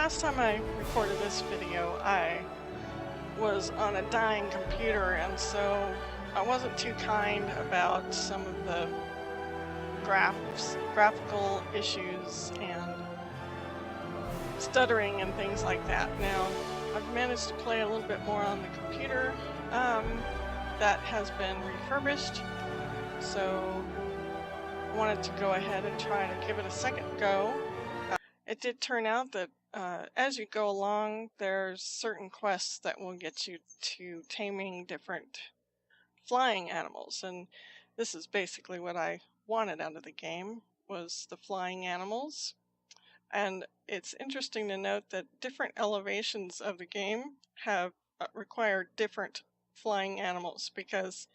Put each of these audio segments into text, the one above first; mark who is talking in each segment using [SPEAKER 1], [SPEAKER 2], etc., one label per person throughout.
[SPEAKER 1] last time I recorded this video, I was on a dying computer, and so I wasn't too kind about some of the graphical issues and stuttering and things like that. Now, I've managed to play a little bit more on the computer that has been refurbished, so I wanted to go ahead and try to give it a second go. It did turn out that as you go along, there's certain quests that will get you to taming different flying animals, and this is basically what I wanted out of the game, was the flying animals. And it's interesting to note that different elevations of the game have required different flying animals, because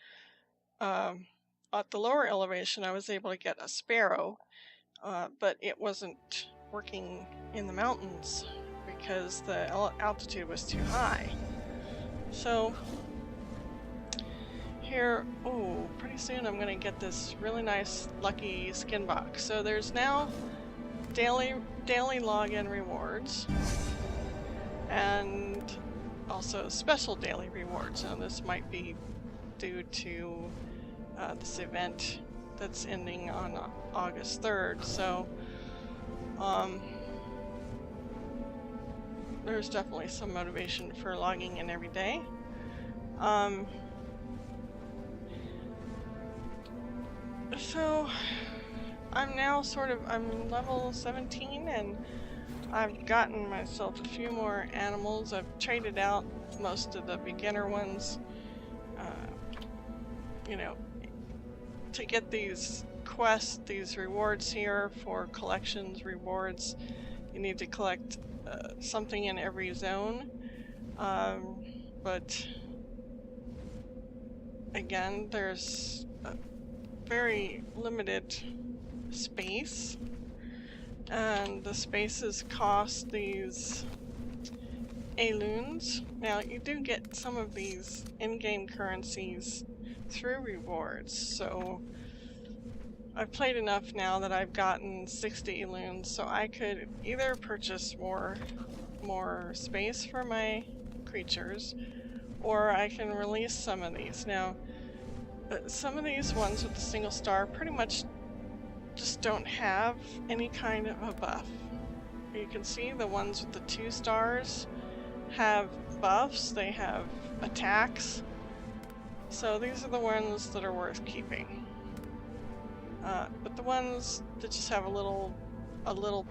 [SPEAKER 1] at the lower elevation I was able to get a sparrow, but it wasn't working in the mountains because the altitude was too high. So here, oh, pretty soon I'm gonna get this really nice lucky skin box. So there's now daily login rewards and also special daily rewards. Now this might be due to this event that's ending on August 3rd, so there's definitely some motivation for logging in every day. So I'm now I'm level 17, and I've gotten myself a few more animals. I've traded out most of the beginner ones, you know, to get these quests, these rewards here for collections rewards. You need to collect something in every zone, but again, there's a very limited space, and the spaces cost these aloons. Now you do get some of these in-game currencies through rewards, so I've played enough now that I've gotten 60 aloons, so I could either purchase more space for my creatures, or I can release some of these. Now, some of these ones with the single star pretty much just don't have any kind of a buff. You can see the ones with the 2 stars have buffs, they have attacks, so these are the ones that are worth keeping. But the ones that just have a little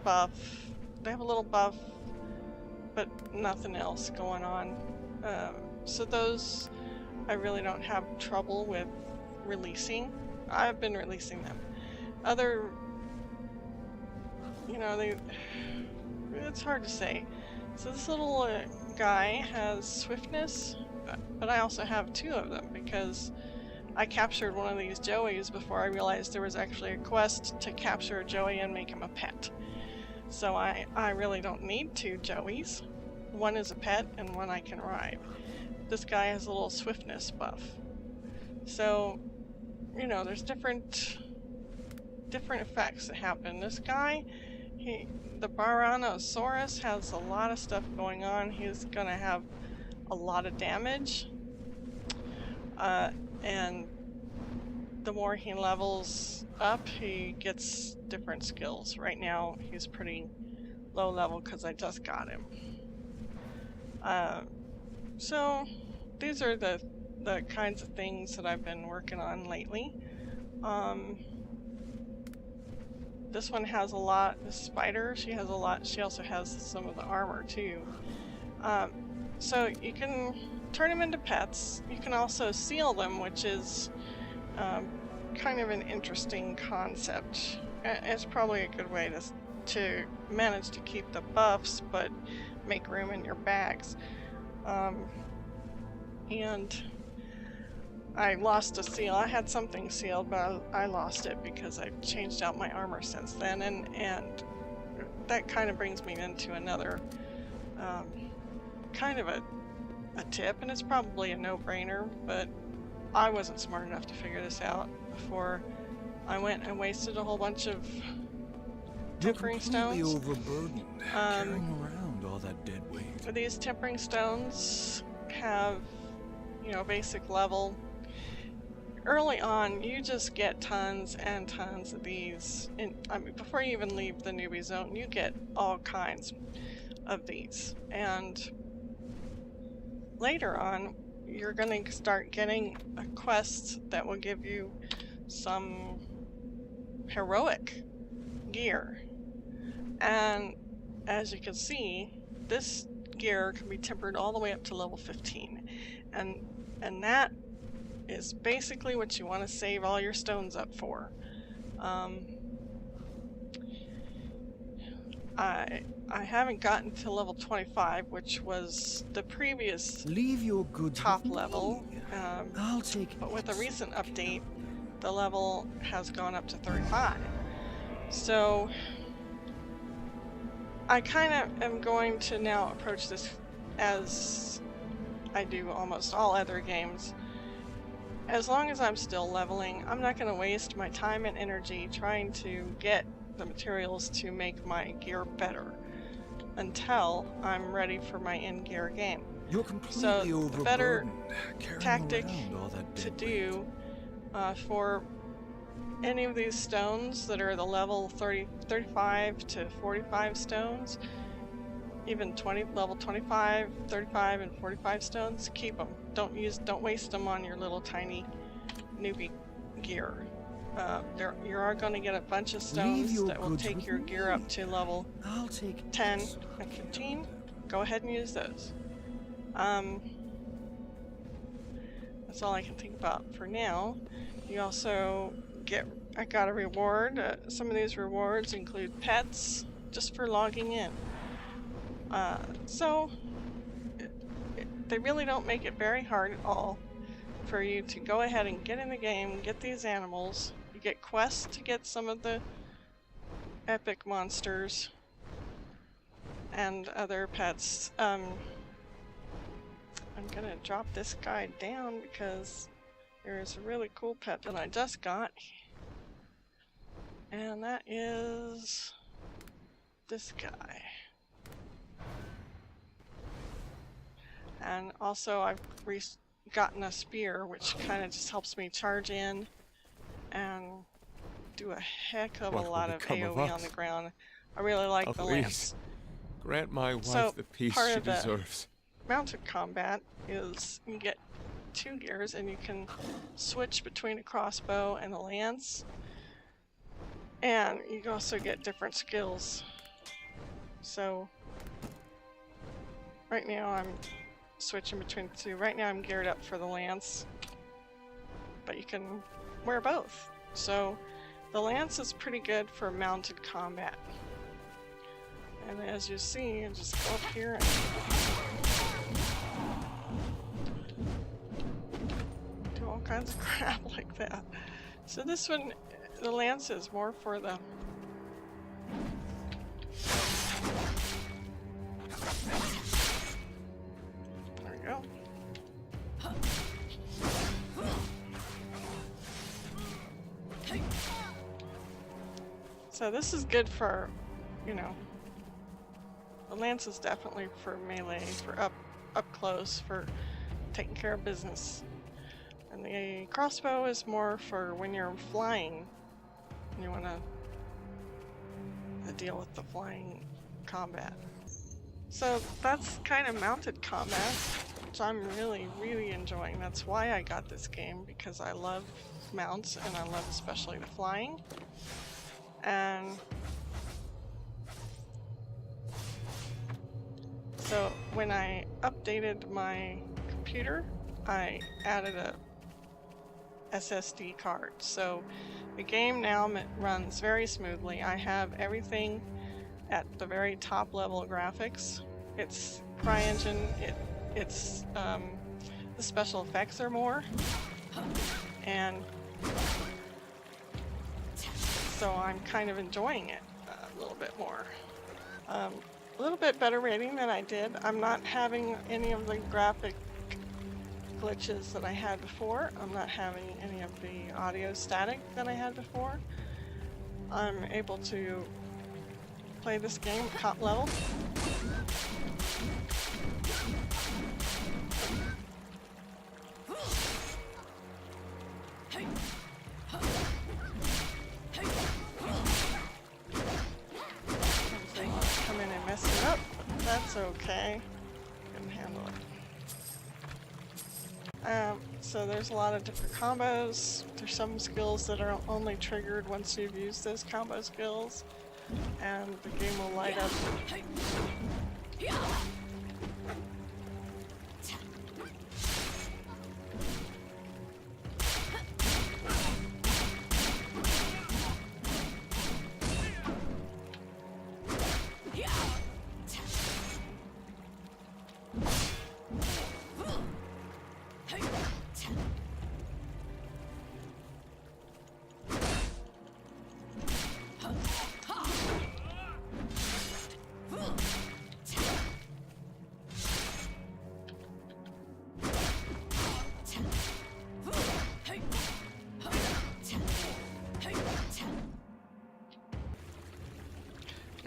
[SPEAKER 1] buff, they have a little buff, but nothing else going on. So those I really don't have trouble with releasing. I've been releasing them. Other, you know, it's hard to say. So this little guy has swiftness, but I also have 2 of them because I captured one of these joeys before I realized there was actually a quest to capture a joey and make him a pet. So I really don't need 2 joeys. One is a pet and one I can ride. This guy has a little swiftness buff. So, you know, there's different effects that happen. This guy, the Baranosaurus, has a lot of stuff going on. He's gonna have a lot of damage. And the more he levels up, he gets different skills. Right now, he's pretty low level because I just got him. So these are the kinds of things that I've been working on lately. This one has a lot. The spider, she has a lot. She also has some of the armor too. So you can turn them into pets. You can also seal them, which is kind of an interesting concept. It's probably a good way to manage to keep the buffs but make room in your bags. And I lost a seal. I had something sealed, but I lost it because I changed out my armor since then, and that kind of brings me into another kind of a tip, and it's probably a no-brainer, but I wasn't smart enough to figure this out before I went and wasted a whole bunch of tinkering stones.
[SPEAKER 2] Overburdened carrying around around all that dead weight.
[SPEAKER 1] These tempering stones have, you know, basic level. Early on, you just get tons and tons of these. And I mean, before you even leave the newbie zone, you get all kinds of these. And later on, you're going to start getting a quest that will give you some heroic gear. And as you can see, this gear can be tempered all the way up to level 15. And that is basically what you want to save all your stones up for. I haven't gotten to level 25, which was the previous
[SPEAKER 2] Leave your goods
[SPEAKER 1] top
[SPEAKER 2] with
[SPEAKER 1] level.
[SPEAKER 2] me. I'll take
[SPEAKER 1] But with a recent update, the level has gone up to 35. So I kind of am going to now approach this as I do almost all other games. As long as I'm still leveling, I'm not going to waste my time and energy trying to get the materials to make my gear better until I'm ready for my end gear game.
[SPEAKER 2] You're completely
[SPEAKER 1] So the better
[SPEAKER 2] carrying
[SPEAKER 1] tactic
[SPEAKER 2] around all that
[SPEAKER 1] to
[SPEAKER 2] dead
[SPEAKER 1] do for any of these stones that are the level 35 to 45 stones, even level 25, 35, and 45 stones, keep them. Don't waste them on your little tiny newbie gear. You are going to get a bunch of stones that will take your gear up to level 10 and 15. Go ahead and use those. That's all I can think about for now. You also I got a reward. Some of these rewards include pets just for logging in. So they really don't make it very hard at all for you to go ahead and get in the game, get these animals. You get quests to get some of the epic monsters and other pets. I'm gonna drop this guy down because there is a really cool pet that I just got, and that is this guy. And also I've gotten a spear, which kind of just helps me charge in and do a heck of a lot of AoE on the ground. I really like the lance.
[SPEAKER 2] Grant my wife
[SPEAKER 1] So,
[SPEAKER 2] the peace
[SPEAKER 1] part
[SPEAKER 2] she
[SPEAKER 1] of the
[SPEAKER 2] deserves.
[SPEAKER 1] mounted combat is you get 2 gears and you can switch between a crossbow and a lance, and you also get different skills. So right now I'm switching between the 2. Right now I'm geared up for the lance, but you can wear both. So the lance is pretty good for mounted combat. And as you see, I just go up here and do all kinds of crap like that. So this one, the lance is more for the there we go. So this is good for, you know, the lance is definitely for melee, for up close, for taking care of business. And the crossbow is more for when you're flying. You want to deal with the flying combat. So that's kind of mounted combat, which I'm really, really enjoying. That's why I got this game, because I love mounts and I love especially the flying. And so when I updated my computer, I added a SSD card. So the game now runs very smoothly. I have everything at the very top level graphics. It's CryEngine. It's the special effects are more, and so I'm kind of enjoying it a little bit more. A little bit better rating than I did. I'm not having any of the graphic glitches that I had before. I'm not having any of the audio static that I had before. I'm able to play this game at top level If they come in and mess it up, that's okay. Can handle it. So there's a lot of different combos. There's some skills that are only triggered once you've used those combo skills, and the game will light up.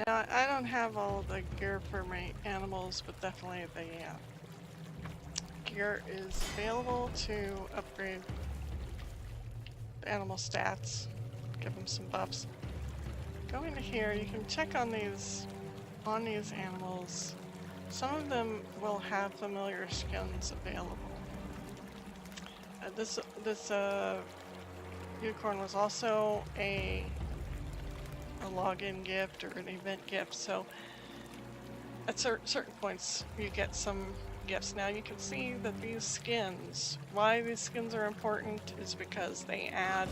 [SPEAKER 1] Now, I don't have all the gear for my animals, but definitely the gear is available to upgrade the animal stats, give them some buffs. Go into here, you can check on these animals. Some of them will have familiar skins available. This unicorn was also a login gift or an event gift, so at certain points you get some gifts. Now you can see that these skins, why these skins are important is because they add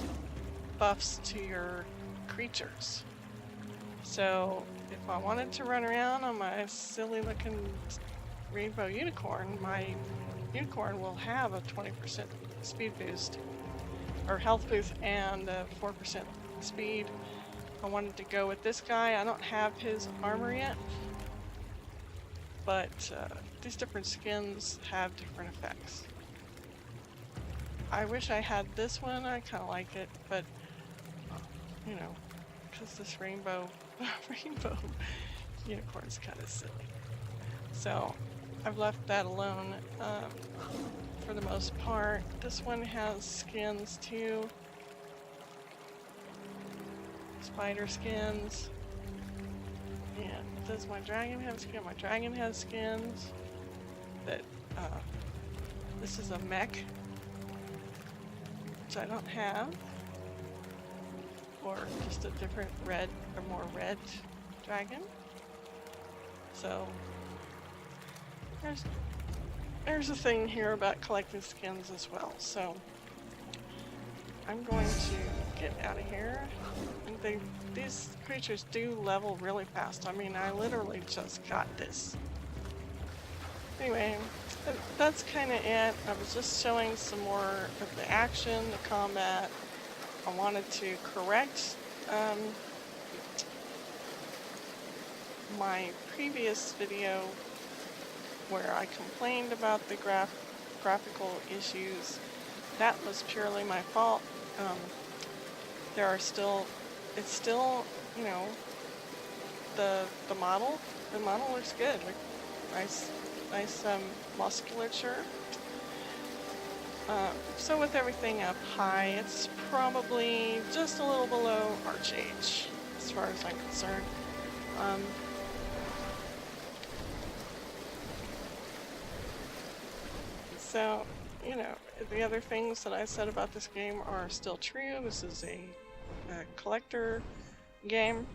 [SPEAKER 1] buffs to your creatures. So if I wanted to run around on my silly looking rainbow unicorn, my unicorn will have a 20% speed boost or health boost and a 4% speed. I wanted to go with this guy. I don't have his armor yet, but these different skins have different effects. I wish I had this one. I kind of like it, but you know, because this rainbow unicorn's kind of silly. So I've left that alone for the most part. This one has skins too. Spider skins. And does my dragon have skin? My dragon has skins. That this is a mech, which I don't have, or just a different red or more red dragon. So there's a thing here about collecting skins as well. So I'm going to get out of here. These creatures do level really fast. I mean, I literally just got this. Anyway, that's kind of it. I was just showing some more of the action, the combat. I wanted to correct my previous video where I complained about the graphical issues. That was purely my fault. It's still, you know, the model looks good. Nice musculature. So with everything up high, it's probably just a little below arch age, as far as I'm concerned. So, you know, the other things that I said about this game are still true. This is a collector game.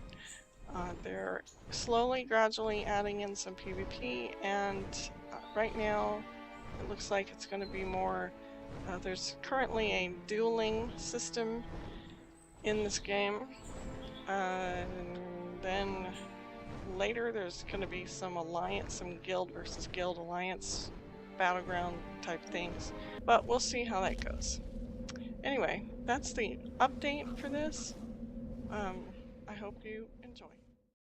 [SPEAKER 1] They're slowly, gradually adding in some PvP, and right now it looks like it's going to be more. There's currently a dueling system in this game, and then later there's going to be some alliance, some guild versus guild alliance battleground type things, but we'll see how that goes. Anyway, that's the update for this. I hope you